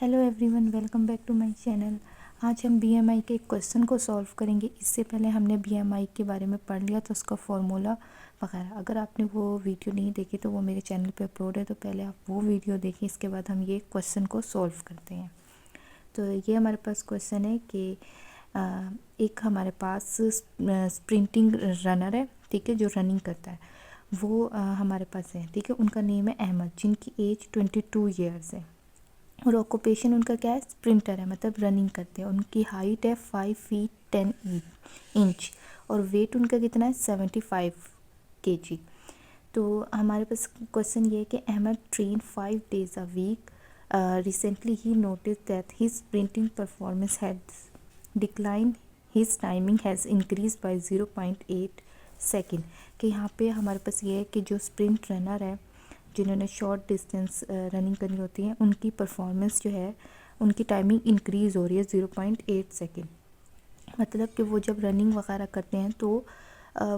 Hello everyone, welcome back to my channel. आज हम BMI के एक क्वेश्चन को सॉल्व करेंगे। इससे पहले हमने बीएमआई के बारे में पढ़ लिया, तो उसका फॉर्मूला वगैरह अगर आपने वो वीडियो नहीं देखी तो वो मेरे चैनल पे अपलोड है, तो पहले आप वो वीडियो देखिए। इसके बाद हम ये क्वेश्चन को सॉल्व करते हैं। तो ये हमारे पास क्वेश्चन है कि एक हमारे पास स्प्रिंटिंग रनर है, ठीक है, जो रनिंग करता है वो हमारे पास है, ठीक है। उनका नेम है अहमद, जिनकी एज 22 ईयर्स है और ऑक्यूपेशन उनका क्या है, स्प्रिंटर है, मतलब रनिंग करते हैं। उनकी हाइट है 5 फीट 10 इंच और वेट उनका कितना है 75 kg। तो हमारे पास क्वेश्चन ये है कि Ahmad train 5 days a week. Recently he noticed that his sprinting performance has declined. His timing has increased by 0.8 second. कि यहाँ पे हमारे पास ये है कि जो स्प्रिंट रनर है, जिन्होंने शॉर्ट डिस्टेंस रनिंग करनी होती है, उनकी परफॉर्मेंस जो है, उनकी टाइमिंग इंक्रीज़ हो रही है 0.8 सेकेंड। मतलब कि वो जब रनिंग वगैरह करते हैं तो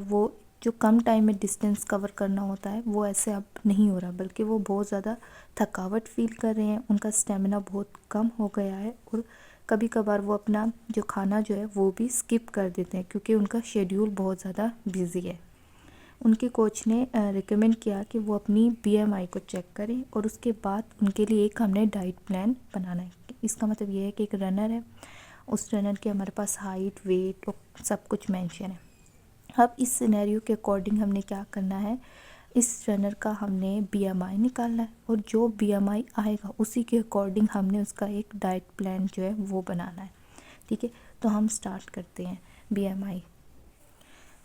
वो जो कम टाइम में डिस्टेंस कवर करना होता है वो ऐसे अब नहीं हो रहा, बल्कि वो बहुत ज़्यादा थकावट फील कर रहे हैं। उनका स्टेमिना बहुत कम हो गया है और कभी कभार वो अपना जो खाना जो है वो भी स्किप कर देते हैं, क्योंकि उनका शेड्यूल बहुत ज़्यादा बिजी है। उनके कोच ने रिकमेंड किया कि वो अपनी बीएमआई को चेक करें और उसके बाद उनके लिए एक हमने डाइट प्लान बनाना है। इसका मतलब ये है कि एक रनर है, उस रनर के हमारे पास हाइट, वेट और सब कुछ मेंशन है। अब इस सिनेरियो के अकॉर्डिंग हमने क्या करना है, इस रनर का हमने बीएमआई निकालना है और जो बीएमआई आएगा उसी के अकॉर्डिंग हमने उसका एक डाइट प्लान जो है वो बनाना है, ठीक है। तो हम स्टार्ट करते हैं बीएमआई।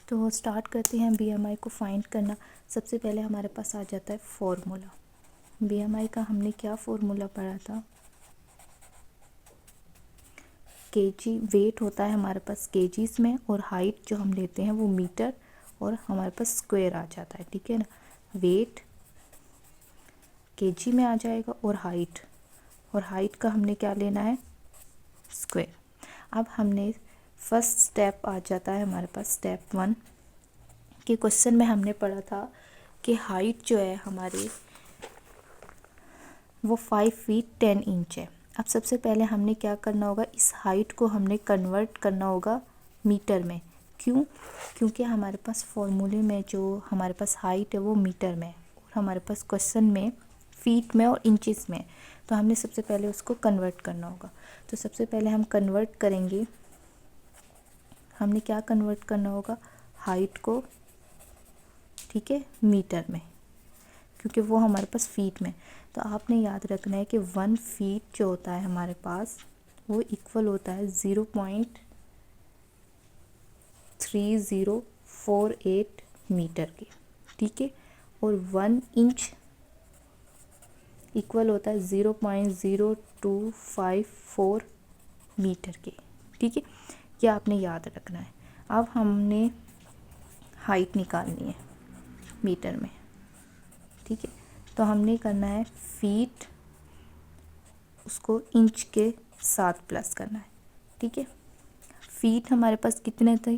तो स्टार्ट करते हैं बीएमआई को फाइंड करना। सबसे पहले हमारे पास आ जाता है फॉर्मूला। बीएमआई का हमने क्या फॉर्मूला पढ़ा था, केजी, वेट होता है हमारे पास केजीज में और हाइट जो हम लेते हैं वो मीटर और हमारे पास स्क्वायर आ जाता है, ठीक है ना। वेट केजी में आ जाएगा और हाइट का हमने क्या लेना है, स्क्वायर। अब हमने फर्स्ट स्टेप आ जाता है हमारे पास, स्टेप 1 के क्वेश्चन में हमने पढ़ा था कि हाइट जो है हमारी वो 5 फीट 10 इंच है। अब सबसे पहले हमने क्या करना होगा, इस हाइट को हमने कन्वर्ट करना होगा मीटर में। क्यों? क्योंकि हमारे पास फॉर्मूले में जो हमारे पास हाइट है वो मीटर में और हमारे पास क्वेश्चन में फीट में और इंचेस में, तो हमने सबसे पहले उसको कन्वर्ट करना होगा। तो सबसे पहले हम कन्वर्ट करेंगे। हमने क्या कन्वर्ट करना होगा, हाइट को, ठीक है, मीटर में, क्योंकि वो हमारे पास फीट में। तो आपने याद रखना है कि 1 फीट जो होता है हमारे पास वो इक्वल होता है 0.3048 मीटर के, ठीक है। और 1 इंच इक्वल होता है 0.0254 मीटर के, ठीक है। ये आपने याद रखना है। अब हमने हाइट निकालनी है मीटर में, ठीक है। तो हमने करना है फीट, उसको इंच के साथ प्लस करना है, ठीक है। फीट हमारे पास कितने थे,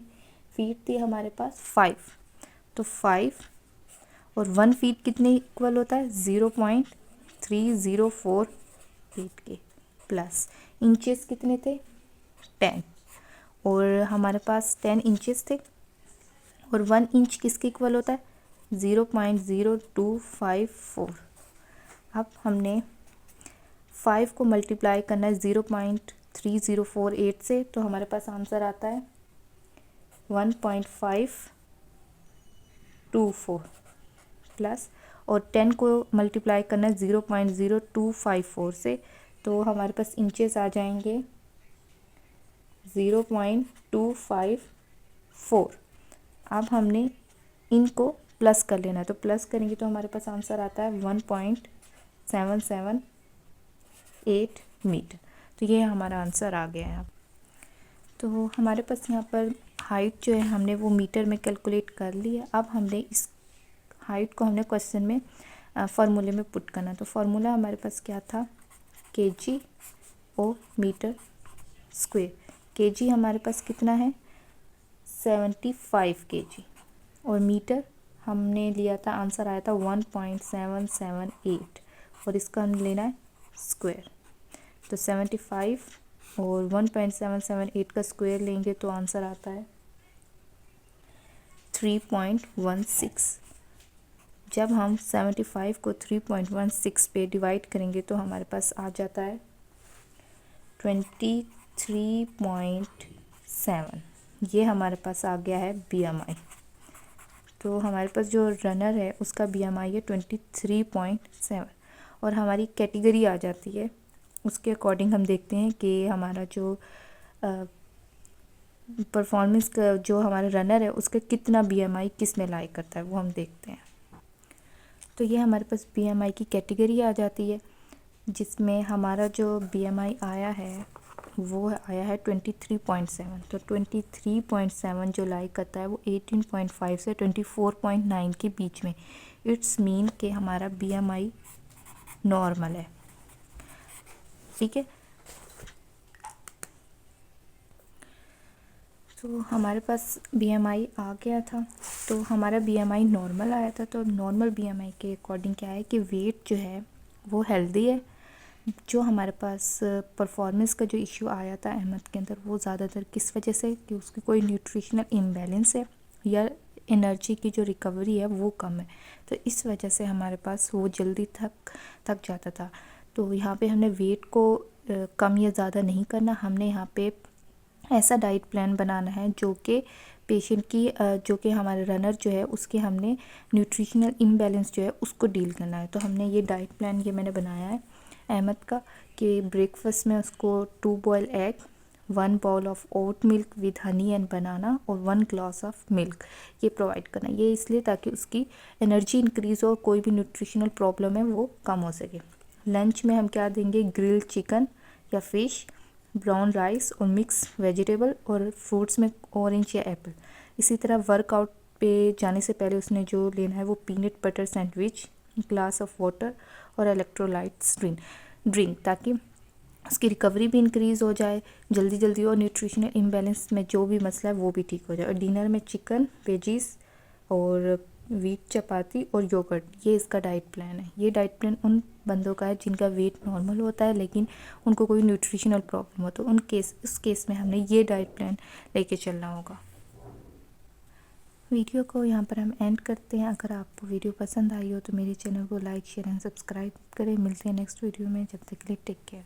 फीट थी हमारे पास 5, तो 5 और 1 फीट कितने इक्वल होता है 0.3048 के, प्लस इंचेस कितने थे 10 और हमारे पास 10 इंचेस थे और 1 इंच किसके इक्वल होता है 0.0254। अब हमने 5 को मल्टीप्लाई करना है 0.3048 से, तो हमारे पास आंसर आता है 1.524 प्लस, और 10 को मल्टीप्लाई करना है 0.0254 से, तो हमारे पास इंचेस आ जाएंगे 0.254। अब हमने इनको प्लस कर लेना है, तो प्लस करेंगे तो हमारे पास आंसर आता है 1.778 मीटर। तो ये हमारा आंसर आ गया है। तो हमारे पास यहाँ पर हाइट जो है हमने वो मीटर में कैलकुलेट कर लिया। अब हमने इस हाइट को हमने क्वेश्चन में फार्मूले में पुट करना। तो फार्मूला हमारे पास क्या था, केजी और मीटर स्क्वायर। केजी हमारे पास कितना है 75 kg और मीटर हमने लिया था, आंसर आया था 1.778 और इसका हम लेना है स्क्वायर। तो 75 और 1.778 का स्क्वायर लेंगे तो आंसर आता है 3.16। जब हम 75 को 3.16 पे डिवाइड करेंगे तो हमारे पास आ जाता है 23.7। ये हमारे पास आ गया है BMI। तो हमारे पास जो रनर है उसका BMI है 23.7 और हमारी कैटेगरी आ जाती है। उसके अकॉर्डिंग हम देखते हैं कि हमारा जो परफॉर्मेंस का जो हमारा रनर है उसका कितना BMI किस में लाई करता है वो हम देखते हैं। तो ये हमारे पास BMI की कैटेगरी आ जाती है, जिसमें हमारा जो BMI आया है वो आया है 23.7। तो 23.7 जो लाई करता है वो 18.5 से 24.9 के बीच में। इट्स मीन कि हमारा BMI नॉर्मल है। ठीक है, तो हमारे पास BMI आ गया था, तो हमारा BMI नॉर्मल आया था। तो नॉर्मल BMI के अकॉर्डिंग क्या है कि वेट जो है वो हेल्दी है। जो हमारे पास परफॉर्मेंस का जो इशू आया था अहमद के अंदर वो ज़्यादातर किस वजह से कि उसकी कोई न्यूट्रिशनल इम्बैलेंस है या एनर्जी की जो रिकवरी है वो कम है। तो इस वजह से हमारे पास वो जल्दी थक जाता था। तो यहाँ पे हमने वेट को कम या ज़्यादा नहीं करना, हमने यहाँ पे ऐसा डाइट प्लान बनाना है जो कि पेशेंट की जो कि हमारे रनर जो है उसके हमने न्यूट्रिशनल इम्बैलेंस जो है उसको डील करना है। तो हमने ये डाइट प्लान ये मैंने बनाया है अहमद का कि ब्रेकफास्ट में उसको 2 boil egg, 1 bowl of oat milk with honey and banana और 1 ग्लास ऑफ मिल्क ये प्रोवाइड करना। ये इसलिए ताकि उसकी एनर्जी इंक्रीज़ हो और कोई भी न्यूट्रिशनल प्रॉब्लम है वो कम हो सके। लंच में हम क्या देंगे, ग्रिल्ड चिकन या फिश, ब्राउन राइस और मिक्स वेजिटेबल, और फ्रूट्स में ऑरेंज या एप्पल। इसी तरह वर्कआउट पे जाने से पहले उसने जो लेना है वो peanut butter sandwich, glass of water और इलेक्ट्रोलाइट्स ड्रिंक, ताकि उसकी रिकवरी भी इंक्रीज़ हो जाए जल्दी जल्दी और न्यूट्रिशनल इम्बैलेंस में जो भी मसला है वो भी ठीक हो जाए। और डिनर में चिकन, वेजीज और वीट चपाती और योगर्ट, ये इसका डाइट प्लान है। ये डाइट प्लान उन बंदों का है जिनका वेट नॉर्मल होता है लेकिन उनको कोई न्यूट्रिशनल प्रॉब्लम हो, तो उस केस में हमने ये डाइट प्लान लेके चलना होगा। वीडियो को यहाँ पर हम एंड करते हैं। अगर आपको वीडियो पसंद आई हो तो मेरे चैनल को लाइक, शेयर एंड सब्सक्राइब करें। मिलते हैं नेक्स्ट वीडियो में, जब तक के लिए टेक केयर।